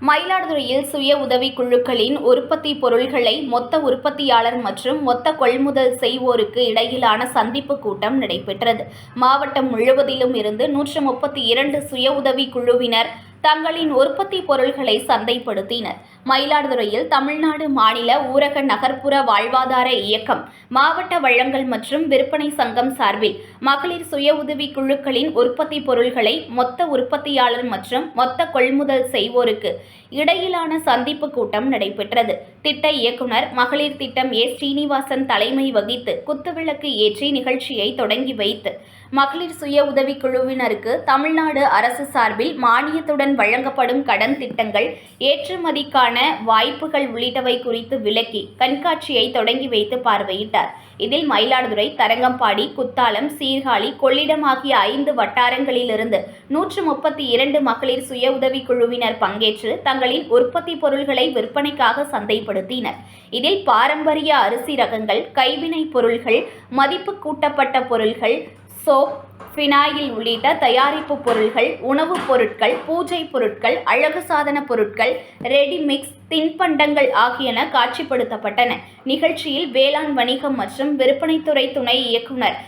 மயிலாடுதுறையில் சுய உதவி குழுக்களின் உற்பத்தி பொருட்களை மொத்த உற்பத்தியாளர் மற்றும் மொத்த கொள்முதல் செய்வோருக்கு இடையிலான சந்திப்பு கூட்டம் நடைபெற்றது. மாவட்டம் முழுவதிலும் இருந்து 132 சுய உதவி குழுவினர் தங்களின் உற்பத்தி பொருட்களை சந்தைப்படுத்தினர். மயிலாடுதுறையில் தமிழ்நாடு மாநில ஊரக நகர்ப்புற வாழ்வாதார இயக்கம், மாவட்ட வழங்கல் மற்றும் விற்பனை சங்கம் சார்பில் மகளிர் சுய உதவி குழுக்களின் உற்பத்தி பொருட்களை மொத்த உற்பத்தியாளர் மற்றும் மொத்த கொள்முதல் செய்வோருக்கு இடையிலான சந்திப்பு கூட்டம் நடைபெற்றது. திட்ட இயக்குனர் மகளிர் திட்டம் ஸ்ரீனிவாசன் தலைமை வகித்து குத்துவிளக்கு ஏற்றி நிகழ்ச்சியை தொடங்கி வைத்து மகளிர் சுய உதவி குழுவினருக்கு தமிழ்நாடு அரசு சார்பில் மானியத்துடன் வழங்கப்படும் கடன் திட்டங்கள், ஏற்றுமதிக்கான வாய்ப்புகள் உள்ளிட்டவை குறித்து விளக்கி கண்காட்சியை தொடங்கி வைத்து பார்வையிட்டார். இதில் மயிலாடுதுறை, தரங்கம்பாடி, குத்தாலம், சீர்காழி, கொள்ளிடம் ஆகிய 5 வட்டாரங்களிலிருந்து 132 மகளிர் சுய உதவி குழுவினர் பங்கேற்று தங்களின் உற்பத்தி பொருட்களை விற்பனைக்காக சந்தைப்படுத்தினர். இதில் பாரம்பரிய அரிசி ரகங்கள், கைவினை பொருட்கள், மதிப்பு கூட்டப்பட்ட பொருட்கள், சோப், பினாயில் உள்ளிட்ட தயாரிப்பு பொருட்கள், உணவுப் பொருட்கள், பூஜை பொருட்கள், அழகு சாதன பொருட்கள், ரெடிமிக்ஸ், தின்பண்டங்கள் ஆகியன காட்சிப்படுத்தப்பட்டன. நிகழ்ச்சியில் வேளாண் வணிகம் மற்றும் விற்பனைத்துறை துணை இயக்குனர்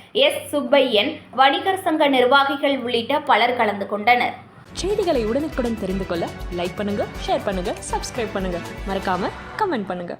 சுப்பையன், வணிகர் சங்க நிர்வாகிகள் உள்ளிட்ட பலர் கலந்து கொண்டனர். செய்திகளை உடனுக்குடன் தெரிந்து கொள்ள லைக் பண்ணுங்க, ஷேர் பண்ணுங்க, சப்ஸ்கிரைப் பண்ணுங்க, மறக்காம கமெண்ட் பண்ணுங்க.